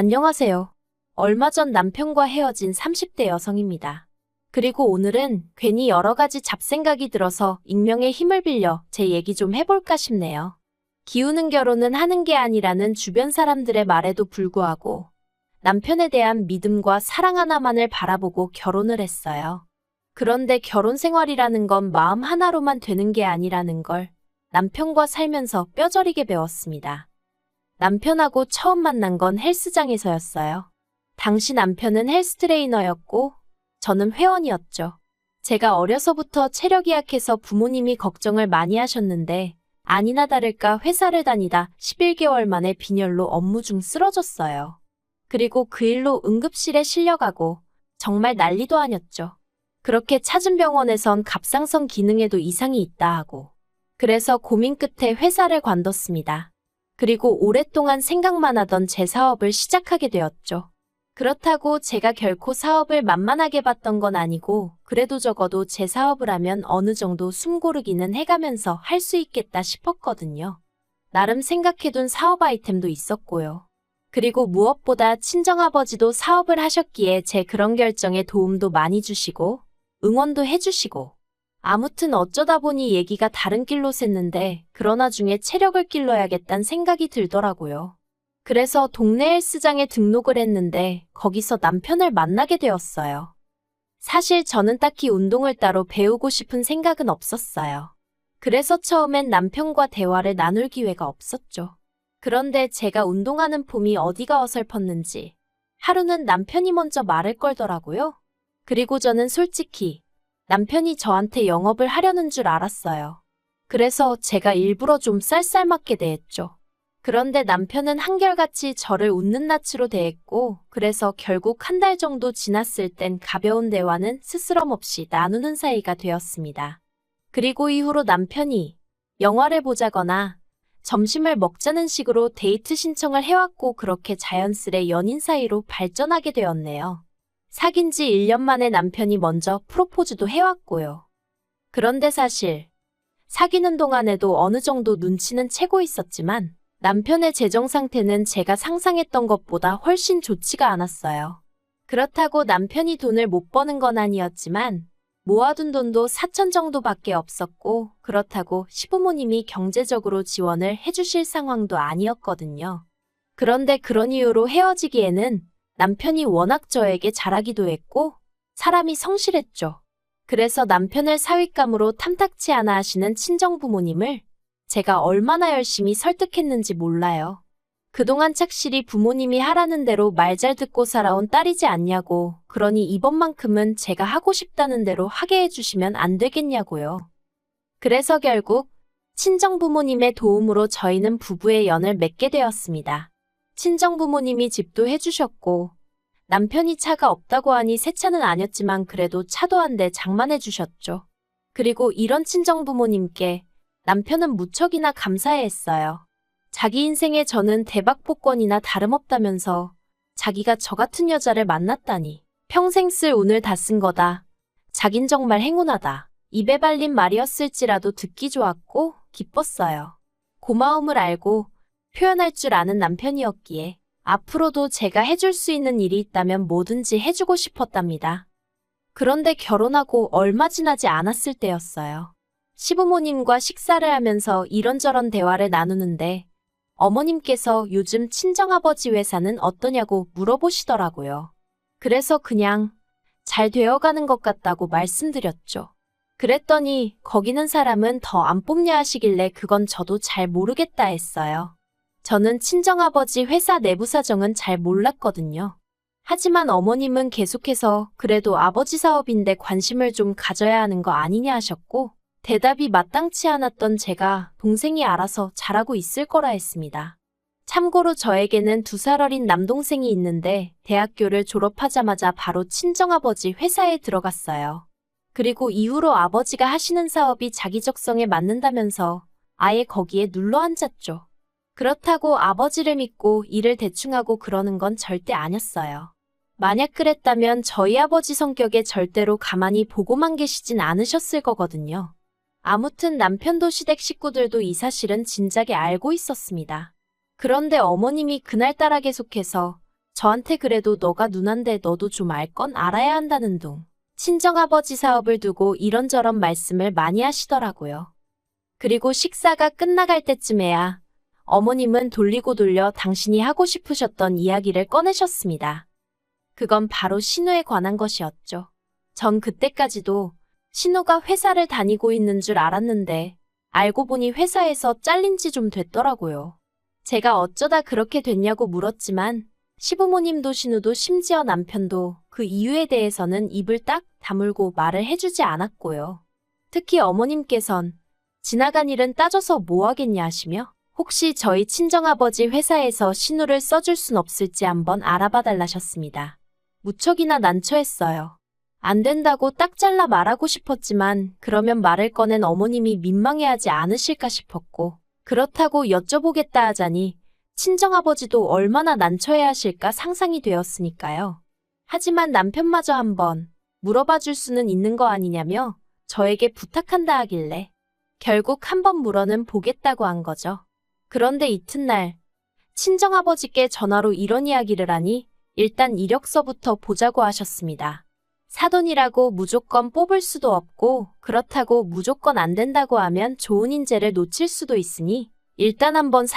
안녕하세요. 얼마 전 남편과 헤어진 30대 여성입니다. 그리고 오늘은 괜히 여러 가지 잡생각이 들어서 익명의 힘을 빌려 제 얘기 좀 해볼까 싶네요. 기우는 결혼은 하는 게 아니라는 주변 사람들의 말에도 불구하고 남편에 대한 믿음과 사랑 하나만을 바라보고 결혼을 했어요. 그런데 결혼 생활이라는 건 마음 하나로만 되는 게 아니라는 걸 남편과 살면서 뼈저리게 배웠습니다. 남편하고 처음 만난 건 헬스장에서였어요. 당시 남편은 헬스 트레이너였고 저는 회원이었죠. 제가 어려서부터 체력이 약해서 부모님이 걱정을 많이 하셨는데 아니나 다를까 회사를 다니다 11개월 만에 빈혈로 업무 중 쓰러졌어요. 그리고 그 일로 응급실에 실려가고 정말 난리도 아니었죠. 그렇게 찾은 병원에선 갑상선 기능에도 이상이 있다 하고 그래서 고민 끝에 회사를 관뒀습니다. 그리고 오랫동안 생각만 하던 제 사업을 시작하게 되었죠. 그렇다고 제가 결코 사업을 만만하게 봤던 건 아니고 그래도 적어도 제 사업을 하면 어느 정도 숨 고르기는 해가면서 할 수 있겠다 싶었거든요. 나름 생각해둔 사업 아이템도 있었고요. 그리고 무엇보다 친정아버지도 사업을 하셨기에 제 그런 결정에 도움도 많이 주시고 응원도 해주시고 아무튼 어쩌다 보니 얘기가 다른 길로 샜는데 그러나 나중에 체력을 길러야겠다는 생각이 들더라고요. 그래서 동네 헬스장에 등록을 했는데 거기서 남편을 만나게 되었어요. 사실 저는 딱히 운동을 따로 배우고 싶은 생각은 없었어요. 그래서 처음엔 남편과 대화를 나눌 기회가 없었죠. 그런데 제가 운동하는 폼이 어디가 어설펐는지 하루는 남편이 먼저 말을 걸더라고요. 그리고 저는 솔직히 남편이 저한테 영업을 하려는 줄 알았어요. 그래서 제가 일부러 좀 쌀쌀맞게 대했죠. 그런데 남편은 한결같이 저를 웃는 낯으로 대했고 그래서 결국 한 달 정도 지났을 땐 가벼운 대화는 스스럼 없이 나누는 사이가 되었습니다. 그리고 이후로 남편이 영화를 보자거나 점심을 먹자는 식으로 데이트 신청을 해왔고 그렇게 자연스레 연인 사이로 발전하게 되었네요. 사귄 지 1년 만에 남편이 먼저 프로포즈도 해왔고요. 그런데 사실 사귀는 동안에도 어느 정도 눈치는 채고 있었지만 남편의 재정 상태는 제가 상상했던 것보다 훨씬 좋지가 않았어요. 그렇다고 남편이 돈을 못 버는 건 아니었지만 모아둔 돈도 4천 정도밖에 없었고 그렇다고 시부모님이 경제적으로 지원을 해주실 상황도 아니었거든요. 그런데 그런 이유로 헤어지기에는 남편이 워낙 저에게 잘하기도 했고 사람이 성실했죠. 그래서 남편을 사윗감으로 탐탁치 않아 하시는 친정부모님을 제가 얼마나 열심히 설득했는지 몰라요. 그동안 착실히 부모님이 하라는 대로 말 잘 듣고 살아온 딸이지 않냐고, 그러니 이번만큼은 제가 하고 싶다는 대로 하게 해주시면 안 되겠냐고요. 그래서 결국 친정부모님의 도움으로 저희는 부부의 연을 맺게 되었습니다. 친정부모님이 집도 해주셨고 남편이 차가 없다고 하니 새 차는 아니었지만 그래도 차도 한 대 장만해 주셨죠. 그리고 이런 친정부모님께 남편은 무척이나 감사해했어요. 자기 인생에 저는 대박복권이나 다름없다면서 자기가 저 같은 여자를 만났다니 평생 쓸 운을 다 쓴 거다. 자긴 정말 행운하다. 입에 발린 말이었을지라도 듣기 좋았고 기뻤어요. 고마움을 알고 표현할 줄 아는 남편이었기에 앞으로도 제가 해줄 수 있는 일이 있다면 뭐든지 해주고 싶었답니다. 그런데 결혼하고 얼마 지나지 않았을 때였어요. 시부모님과 식사를 하면서 이런저런 대화를 나누는데 어머님께서 요즘 친정아버지 회사는 어떠냐고 물어보시더라고요. 그래서 그냥 잘 되어가는 것 같다고 말씀드렸죠. 그랬더니 거기는 사람은 더 안 뽑냐 하시길래 그건 저도 잘 모르겠다 했어요. 저는 친정아버지 회사 내부 사정은 잘 몰랐거든요. 하지만 어머님은 계속해서 그래도 아버지 사업인데 관심을 좀 가져야 하는 거 아니냐 하셨고 대답이 마땅치 않았던 제가 동생이 알아서 잘하고 있을 거라 했습니다. 참고로 저에게는 2살 어린 남동생이 있는데 대학교를 졸업하자마자 바로 친정아버지 회사에 들어갔어요. 그리고 이후로 아버지가 하시는 사업이 자기 적성에 맞는다면서 아예 거기에 눌러 앉았죠. 그렇다고 아버지를 믿고 일을 대충 하고 그러는 건 절대 아니었어요. 만약 그랬다면 저희 아버지 성격에 절대로 가만히 보고만 계시진 않으셨을 거거든요. 아무튼 남편도 시댁 식구들도 이 사실은 진작에 알고 있었습니다. 그런데 어머님이 그날따라 계속해서 저한테 그래도 너가 누난데 너도 좀 알 건 알아야 한다는 둥. 친정아버지 사업을 두고 이런저런 말씀을 많이 하시더라고요. 그리고 식사가 끝나갈 때쯤에야 어머님은 돌리고 돌려 당신이 하고 싶으셨던 이야기를 꺼내셨습니다. 그건 바로 신우에 관한 것이었죠. 전 그때까지도 신우가 회사를 다니고 있는 줄 알았는데 알고 보니 회사에서 잘린 지 좀 됐더라고요. 제가 어쩌다 그렇게 됐냐고 물었지만 시부모님도 신우도 심지어 남편도 그 이유에 대해서는 입을 딱 다물고 말을 해주지 않았고요. 특히 어머님께선 지나간 일은 따져서 뭐 하겠냐 하시며 혹시 저희 친정아버지 회사에서 신우를 써줄 순 없을지 한번 알아봐 달라셨습니다. 무척이나 난처했어요. 안 된다고 딱 잘라 말하고 싶었지만 그러면 말을 꺼낸 어머님이 민망해하지 않으실까 싶었고 그렇다고 여쭤보겠다 하자니 친정아버지도 얼마나 난처해하실까 상상이 되었으니까요. 하지만 남편마저 한번 물어봐 줄 수는 있는 거 아니냐며 저에게 부탁한다 하길래 결국 한번 물어는 보겠다고 한 거죠. 그런데 이튿날 친정아버지께 전화로 이런 이야기를 하니 일단 이력서부터 보자고 하셨습니다. 사돈이라고 무조건 뽑을 수도 없고 그렇다고 무조건 안 된다고 하면 좋은 인재를 놓칠 수도 있으니 일단 한번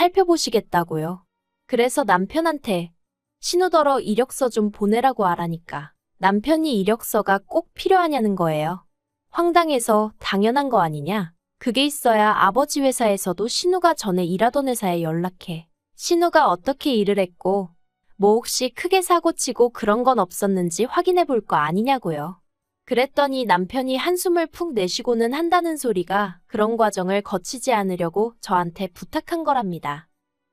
살펴보시겠다고요. 그래서 남편한테 신우더러 이력서 좀 보내라고 하라니까 남편이 이력서가 꼭 필요하냐는 거예요. 황당해서 당연한 거 아니냐. 그게 있어야 아버지 회사에서도 신우가 전에 일하던 회사에 연락해. 신우가 어떻게 일을 했고 뭐 혹시 크게 사고치고 그런 건 없었는지 확인해 볼 거 아니냐고요. 그랬더니 남편이 한숨을 푹 내쉬고는 한다는 소리가 그런 과정을 거치지 않으려고 저한테 부탁한 거랍니다.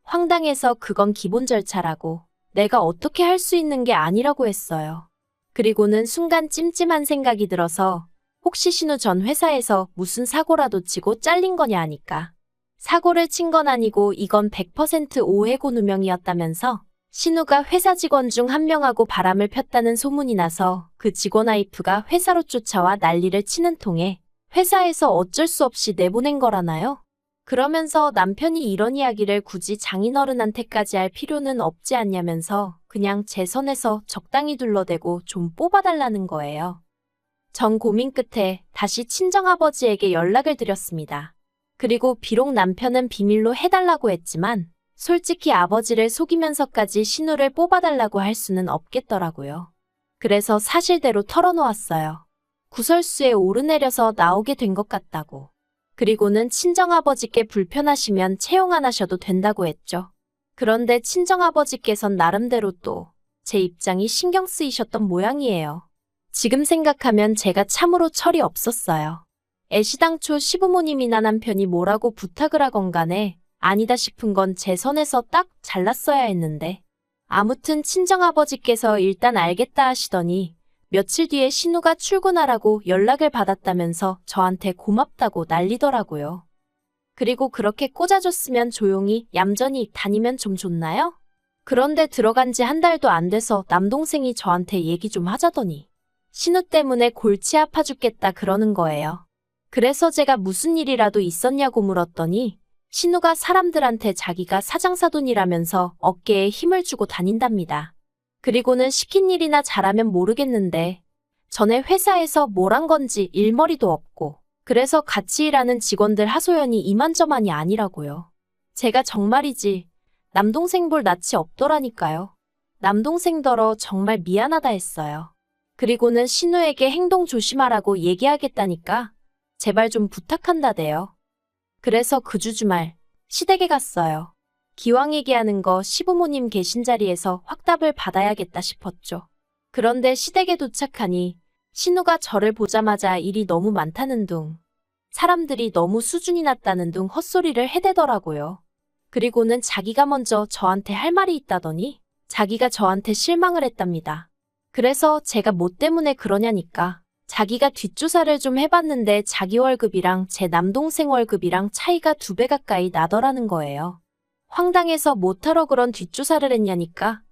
황당해서 그건 기본 절차라고 내가 어떻게 할 수 있는 게 아니라고 했어요. 그리고는 순간 찜찜한 생각이 들어서 혹시 신우 전 회사에서 무슨 사고라도 치고 잘린 거냐 하니까 사고를 친 건 아니고 이건 100% 오해고 누명이었다면서 신우가 회사 직원 중 한 명하고 바람을 폈다는 소문이 나서 그 직원 와이프가 회사로 쫓아와 난리를 치는 통에 회사에서 어쩔 수 없이 내보낸 거라나요? 그러면서 남편이 이런 이야기를 굳이 장인어른한테까지 할 필요는 없지 않냐면서 그냥 제 선에서 적당히 둘러대고 좀 뽑아달라는 거예요. 전 고민 끝에 다시 친정아버지에게 연락을 드렸습니다. 그리고 비록 남편은 비밀로 해달라고 했지만 솔직히 아버지를 속이면서까지 신우를 뽑아달라고 할 수는 없겠더라고요. 그래서 사실대로 털어놓았어요. 구설수에 오르내려서 나오게 된 것 같다고. 그리고는 친정아버지께 불편하시면 채용 안 하셔도 된다고 했죠. 그런데 친정아버지께선 나름대로 또 제 입장이 신경 쓰이셨던 모양이에요. 지금 생각하면 제가 참으로 철이 없었어요. 애시당초 시부모님이나 남편이 뭐라고 부탁을 하건 간에 아니다 싶은 건 제 선에서 딱 잘랐어야 했는데 아무튼 친정아버지께서 일단 알겠다 하시더니 며칠 뒤에 신우가 출근하라고 연락을 받았다면서 저한테 고맙다고 난리더라고요. 그리고 그렇게 꽂아줬으면 조용히 얌전히 다니면 좀 좋나요? 그런데 들어간 지 한 달도 안 돼서 남동생이 저한테 얘기 좀 하자더니 신우 때문에 골치 아파 죽겠다 그러는 거예요. 그래서 제가 무슨 일이라도 있었냐고 물었더니 신우가 사람들한테 자기가 사장사돈이라면서 어깨에 힘을 주고 다닌답니다. 그리고는 시킨 일이나 잘하면 모르겠는데 전에 회사에서 뭘 한 건지 일머리도 없고 그래서 같이 일하는 직원들 하소연이 이만저만이 아니라고요. 제가 정말이지 남동생 볼 낯이 없더라니까요. 남동생더러 정말 미안하다 했어요. 그리고는 신우에게 행동 조심하라고 얘기하겠다니까 제발 좀 부탁한다대요. 그래서 그 주 주말 시댁에 갔어요. 기왕 얘기하는 거 시부모님 계신 자리에서 확답을 받아야겠다 싶었죠. 그런데 시댁에 도착하니 신우가 저를 보자마자 일이 너무 많다는 둥, 사람들이 너무 수준이 낮다는 둥 헛소리를 해대더라고요. 그리고는 자기가 먼저 저한테 할 말이 있다더니 자기가 저한테 실망을 했답니다. 그래서 제가 뭐 때문에 그러냐니까 자기가 뒷조사를 좀 해봤는데 자기 월급이랑 제 남동생 월급이랑 차이가 2배 가까이 나더라는 거예요. 황당해서 못하러 그런 뒷조사를 했냐니까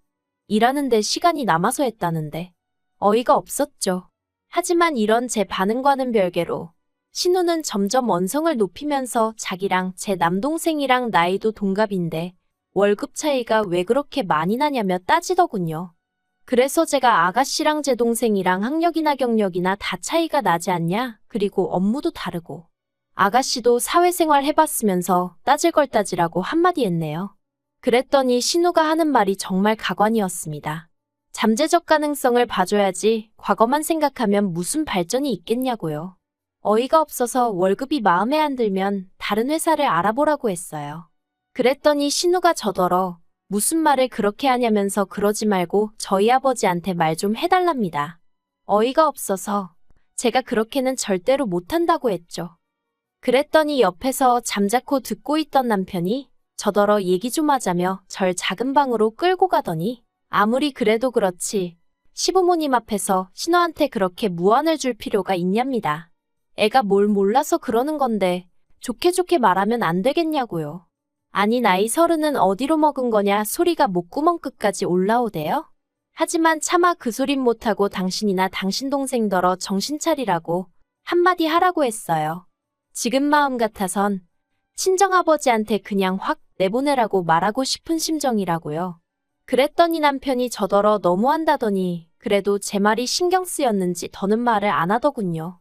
일하는데 시간이 남아서 했다는데 어이가 없었죠. 하지만 이런 제 반응과는 별개로 신우는 점점 원성을 높이면서 자기랑 제 남동생이랑 나이도 동갑인데 월급 차이가 왜 그렇게 많이 나냐며 따지더군요. 그래서 제가 아가씨랑 제 동생이랑 학력이나 경력이나 다 차이가 나지 않냐? 그리고 업무도 다르고. 아가씨도 사회생활 해봤으면서 따질 걸 따지라고 한마디 했네요. 그랬더니 신우가 하는 말이 정말 가관이었습니다. 잠재적 가능성을 봐줘야지 과거만 생각하면 무슨 발전이 있겠냐고요. 어이가 없어서 월급이 마음에 안 들면 다른 회사를 알아보라고 했어요. 그랬더니 신우가 저더러 무슨 말을 그렇게 하냐면서 그러지 말고 저희 아버지한테 말 좀 해달랍니다. 어이가 없어서 제가 그렇게는 절대로 못한다고 했죠. 그랬더니 옆에서 잠자코 듣고 있던 남편이 저더러 얘기 좀 하자며 절 작은 방으로 끌고 가더니 아무리 그래도 그렇지 시부모님 앞에서 신우한테 그렇게 무안을 줄 필요가 있냐입니다. 애가 뭘 몰라서 그러는 건데 좋게 좋게 말하면 안 되겠냐고요. 아니 나이 30은 어디로 먹은 거냐 소리가 목구멍 끝까지 올라오대요. 하지만 차마 그 소린 못하고 당신이나 당신 동생더러 정신 차리라고 한마디 하라고 했어요. 지금 마음 같아선 친정아버지한테 그냥 확 내보내라고 말하고 싶은 심정이라고요. 그랬더니 남편이 저더러 너무한다더니 그래도 제 말이 신경 쓰였는지 더는 말을 안 하더군요.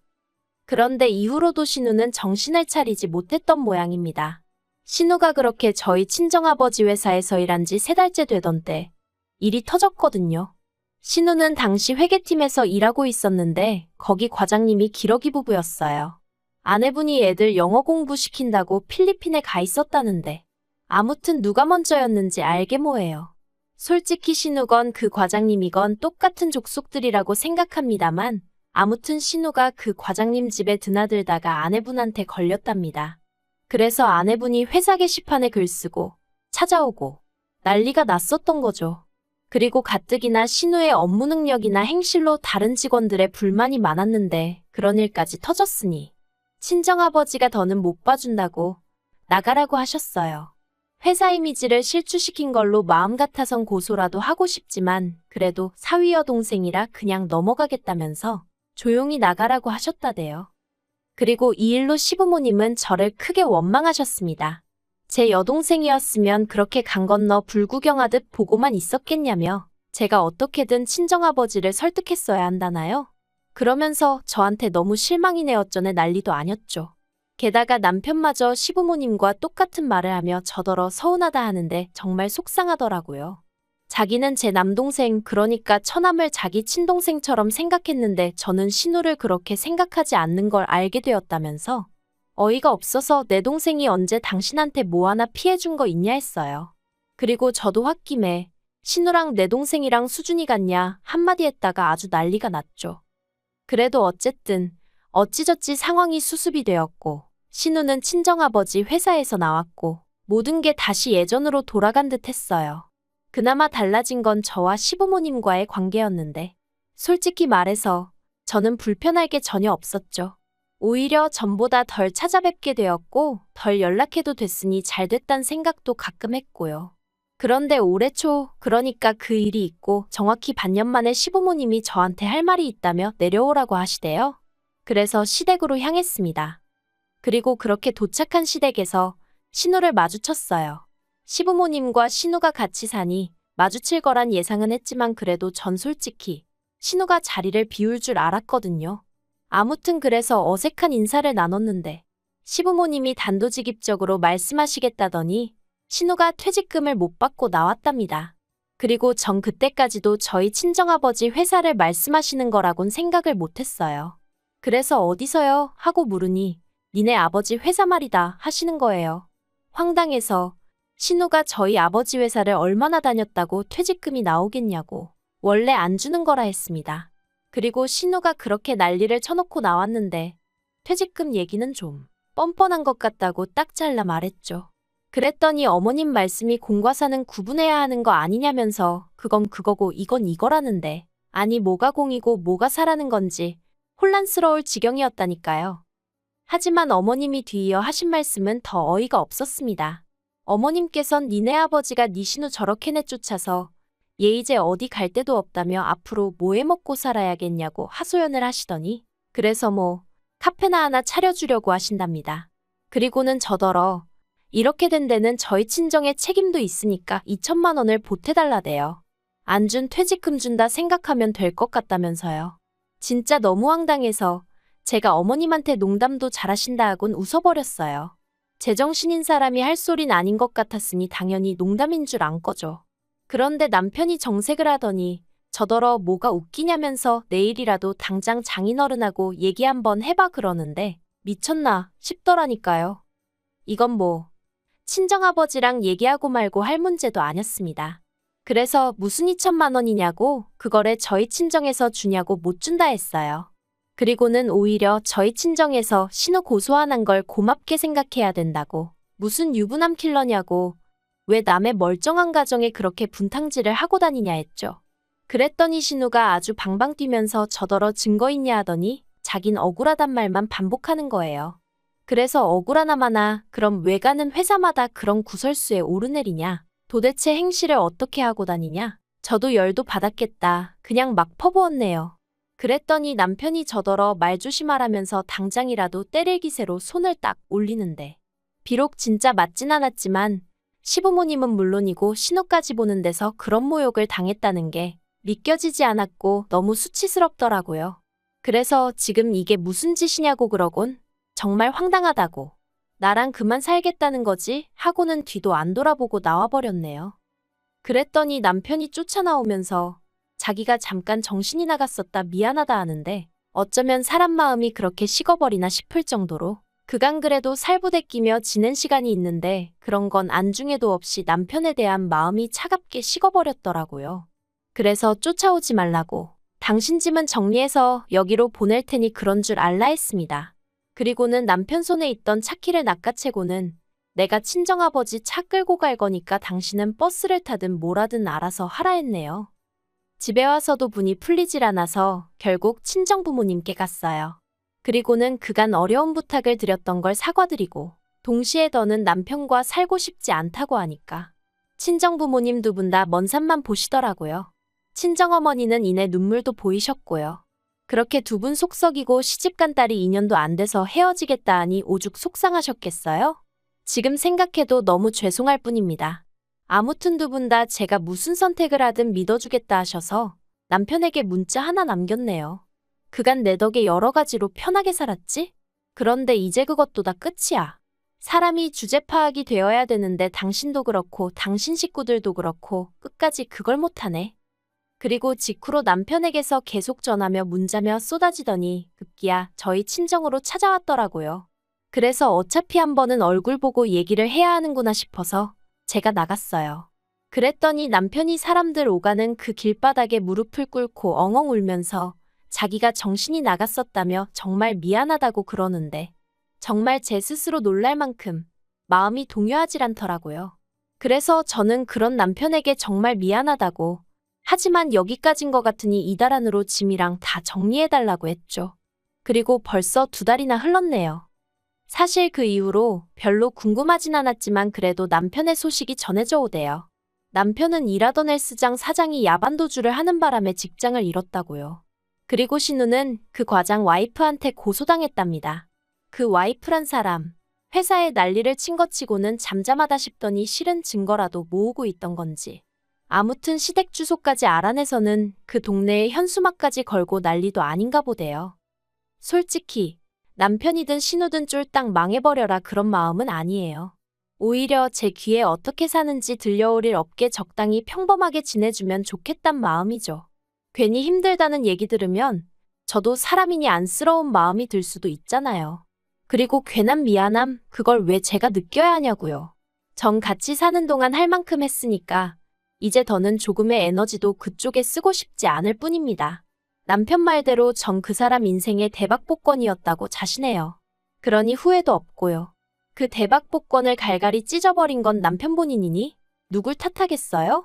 그런데 이후로도 신우는 정신을 차리지 못했던 모양입니다. 신우가 그렇게 저희 친정아버지 회사에서 일한 지 3달째 되던 때 일이 터졌거든요. 신우는 당시 회계팀에서 일하고 있었는데 거기 과장님이 기러기 부부였어요. 아내분이 애들 영어 공부시킨다고 필리핀에 가 있었다는데 아무튼 누가 먼저였는지 알게 뭐예요. 솔직히 신우건 그 과장님이건 똑같은 족속들이라고 생각합니다만 아무튼 신우가 그 과장님 집에 드나들다가 아내분한테 걸렸답니다. 그래서 아내분이 회사 게시판에 글 쓰고 찾아오고 난리가 났었던 거죠. 그리고 가뜩이나 신우의 업무 능력이나 행실로 다른 직원들의 불만이 많았는데 그런 일까지 터졌으니 친정아버지가 더는 못 봐준다고 나가라고 하셨어요. 회사 이미지를 실추시킨 걸로 마음 같아선 고소라도 하고 싶지만 그래도 사위 여동생이라 그냥 넘어가겠다면서 조용히 나가라고 하셨다대요. 그리고 이 일로 시부모님은 저를 크게 원망하셨습니다. 제 여동생이었으면 그렇게 강 건너 불구경하듯 보고만 있었겠냐며 제가 어떻게든 친정아버지를 설득했어야 한다나요? 그러면서 저한테 너무 실망이네 어쩌네 난리도 아녔죠. 게다가 남편마저 시부모님과 똑같은 말을 하며 저더러 서운하다 하는데 정말 속상하더라고요. 자기는 제 남동생 그러니까 처남을 자기 친동생처럼 생각했는데 저는 신우를 그렇게 생각하지 않는 걸 알게 되었다면서 어이가 없어서 내 동생이 언제 당신한테 뭐 하나 피해준 거 있냐 했어요. 그리고 저도 홧김에 신우랑 내 동생이랑 수준이 같냐 한마디 했다가 아주 난리가 났죠. 그래도 어쨌든 어찌저찌 상황이 수습이 되었고 신우는 친정아버지 회사에서 나왔고 모든 게 다시 예전으로 돌아간 듯 했어요. 그나마 달라진 건 저와 시부모님과의 관계였는데 솔직히 말해서 저는 불편할 게 전혀 없었죠. 오히려 전보다 덜 찾아뵙게 되었고 덜 연락해도 됐으니 잘 됐단 생각도 가끔 했고요. 그런데 올해 초 그러니까 그 일이 있고 정확히 반년 만에 시부모님이 저한테 할 말이 있다며 내려오라고 하시대요. 그래서 시댁으로 향했습니다. 그리고 그렇게 도착한 시댁에서 신우를 마주쳤어요. 시부모님과 신우가 같이 사니 마주칠 거란 예상은 했지만 그래도 전 솔직히 신우가 자리를 비울 줄 알았거든요. 아무튼 그래서 어색한 인사를 나눴는데 시부모님이 단도직입적으로 말씀하시겠다더니 신우가 퇴직금을 못 받고 나왔답니다. 그리고 전 그때까지도 저희 친정아버지 회사를 말씀하시는 거라곤 생각을 못했어요. 그래서 어디서요? 하고 물으니 니네 아버지 회사 말이다 하시는 거예요. 황당해서 신우가 저희 아버지 회사를 얼마나 다녔다고 퇴직금이 나오겠냐고 원래 안 주는 거라 했습니다. 그리고 신우가 그렇게 난리를 쳐놓고 나왔는데 퇴직금 얘기는 좀 뻔뻔한 것 같다고 딱 잘라 말했죠. 그랬더니 어머님 말씀이 공과 사는 구분해야 하는 거 아니냐면서 그건 그거고 이건 이거라는데 아니 뭐가 공이고 뭐가 사라는 건지 혼란스러울 지경이었다니까요. 하지만 어머님이 뒤이어 하신 말씀은 더 어이가 없었습니다. 어머님께선 니네 아버지가 니 신우 저렇게 내쫓아서 얘 이제 어디 갈 데도 없다며 앞으로 뭐 해먹고 살아야겠냐고 하소연을 하시더니 그래서 뭐 카페나 하나 차려주려고 하신답니다. 그리고는 저더러 이렇게 된 데는 저희 친정의 책임도 있으니까 2천만 원을 보태달라대요. 안 준 퇴직금 준다 생각하면 될 것 같다면서요. 진짜 너무 황당해서 제가 어머님한테 농담도 잘하신다 하곤 웃어버렸어요. 제정신인 사람이 할 소린 아닌 것 같았으니 당연히 농담인 줄 안 거죠. 그런데 남편이 정색을 하더니 저더러 뭐가 웃기냐면서 내일이라도 당장 장인어른하고 얘기 한번 해봐 그러는데 미쳤나 싶더라니까요. 이건 뭐 친정아버지랑 얘기하고 말고 할 문제도 아니었습니다. 그래서 무슨 2천만 원이냐고 그거를 저희 친정에서 주냐고 못 준다 했어요. 그리고는 오히려 저희 친정에서 신우 고소하는 걸 고맙게 생각해야 된다고 무슨 유부남 킬러냐고 왜 남의 멀쩡한 가정에 그렇게 분탕질을 하고 다니냐 했죠. 그랬더니 신우가 아주 방방 뛰면서 저더러 증거 있냐 하더니 자긴 억울하단 말만 반복하는 거예요. 그래서 억울하나마나 그럼 왜 가는 회사마다 그런 구설수에 오르내리냐? 도대체 행실을 어떻게 하고 다니냐? 저도 열도 받았겠다. 그냥 막 퍼부었네요. 그랬더니 남편이 저더러 말 조심하라면서 당장이라도 때릴 기세로 손을 딱 올리는데 비록 진짜 맞진 않았지만 시부모님은 물론이고 신우까지 보는 데서 그런 모욕을 당했다는 게 믿겨지지 않았고 너무 수치스럽더라고요. 그래서 지금 이게 무슨 짓이냐고 그러곤 정말 황당하다고 나랑 그만 살겠다는 거지 하고는 뒤도 안 돌아보고 나와버렸네요. 그랬더니 남편이 쫓아나오면서 자기가 잠깐 정신이 나갔었다 미안하다 하는데 어쩌면 사람 마음이 그렇게 식어버리나 싶을 정도로 그간 그래도 살부대 끼며 지낸 시간이 있는데 그런 건 안중에도 없이 남편에 대한 마음이 차갑게 식어버렸더라고요. 그래서 쫓아오지 말라고 당신 짐은 정리해서 여기로 보낼 테니 그런 줄 알라 했습니다. 그리고는 남편 손에 있던 차키를 낚아채고는 내가 친정아버지 차 끌고 갈 거니까 당신은 버스를 타든 뭐라든 알아서 하라 했네요. 집에 와서도 분이 풀리질 않아서 결국 친정부모님께 갔어요. 그리고는 그간 어려운 부탁을 드렸던 걸 사과드리고 동시에 더는 남편과 살고 싶지 않다고 하니까 친정부모님 두 분 다 먼 산만 보시더라고요. 친정어머니는 이내 눈물도 보이셨고요. 그렇게 두 분 속썩이고 시집간 딸이 2년도 안 돼서 헤어지겠다 하니 오죽 속상하셨겠어요? 지금 생각해도 너무 죄송할 뿐입니다. 아무튼 두 분 다 제가 무슨 선택을 하든 믿어주겠다 하셔서 남편에게 문자 하나 남겼네요. 그간 내 덕에 여러 가지로 편하게 살았지? 그런데 이제 그것도 다 끝이야. 사람이 주제 파악이 되어야 되는데 당신도 그렇고 당신 식구들도 그렇고 끝까지 그걸 못하네. 그리고 직후로 남편에게서 계속 전화며 문자며 쏟아지더니 급기야 저희 친정으로 찾아왔더라고요. 그래서 어차피 한 번은 얼굴 보고 얘기를 해야 하는구나 싶어서 제가 나갔어요. 그랬더니 남편이 사람들 오가는 그 길바닥에 무릎을 꿇고 엉엉 울면서 자기가 정신이 나갔었다며 정말 미안하다고 그러는데 정말 제 스스로 놀랄 만큼 마음이 동요하질 않더라고요. 그래서 저는 그런 남편에게 정말 미안하다고 하지만 여기까지인 것 같으니 이달 안으로 짐이랑 다 정리해달라고 했죠. 그리고 벌써 2달이나 흘렀네요. 사실 그 이후로 별로 궁금하진 않았지만 그래도 남편의 소식이 전해져 오대요. 남편은 일하던 헬스장 사장이 야반도주를 하는 바람에 직장을 잃었다고요. 그리고 신우는 그 과장 와이프한테 고소당했답니다. 그 와이프란 사람, 회사에 난리를 친 것 치고는 잠잠하다 싶더니 실은 증거라도 모으고 있던 건지. 아무튼 시댁 주소까지 알아내서는 그 동네에 현수막까지 걸고 난리도 아닌가 보대요. 솔직히 남편이든 신우든 쫄딱 망해버려라 그런 마음은 아니에요. 오히려 제 귀에 어떻게 사는지 들려올 일 없게 적당히 평범하게 지내주면 좋겠단 마음이죠. 괜히 힘들다는 얘기 들으면 저도 사람이니 안쓰러운 마음이 들 수도 있잖아요. 그리고 괜한 미안함, 그걸 왜 제가 느껴야 하냐고요. 전 같이 사는 동안 할 만큼 했으니까 이제 더는 조금의 에너지도 그쪽에 쓰고 싶지 않을 뿐입니다. 남편 말대로 전 그 사람 인생의 대박복권이었다고 자신해요. 그러니 후회도 없고요. 그 대박복권을 갈갈이 찢어버린 건 남편 본인이니 누굴 탓하겠어요?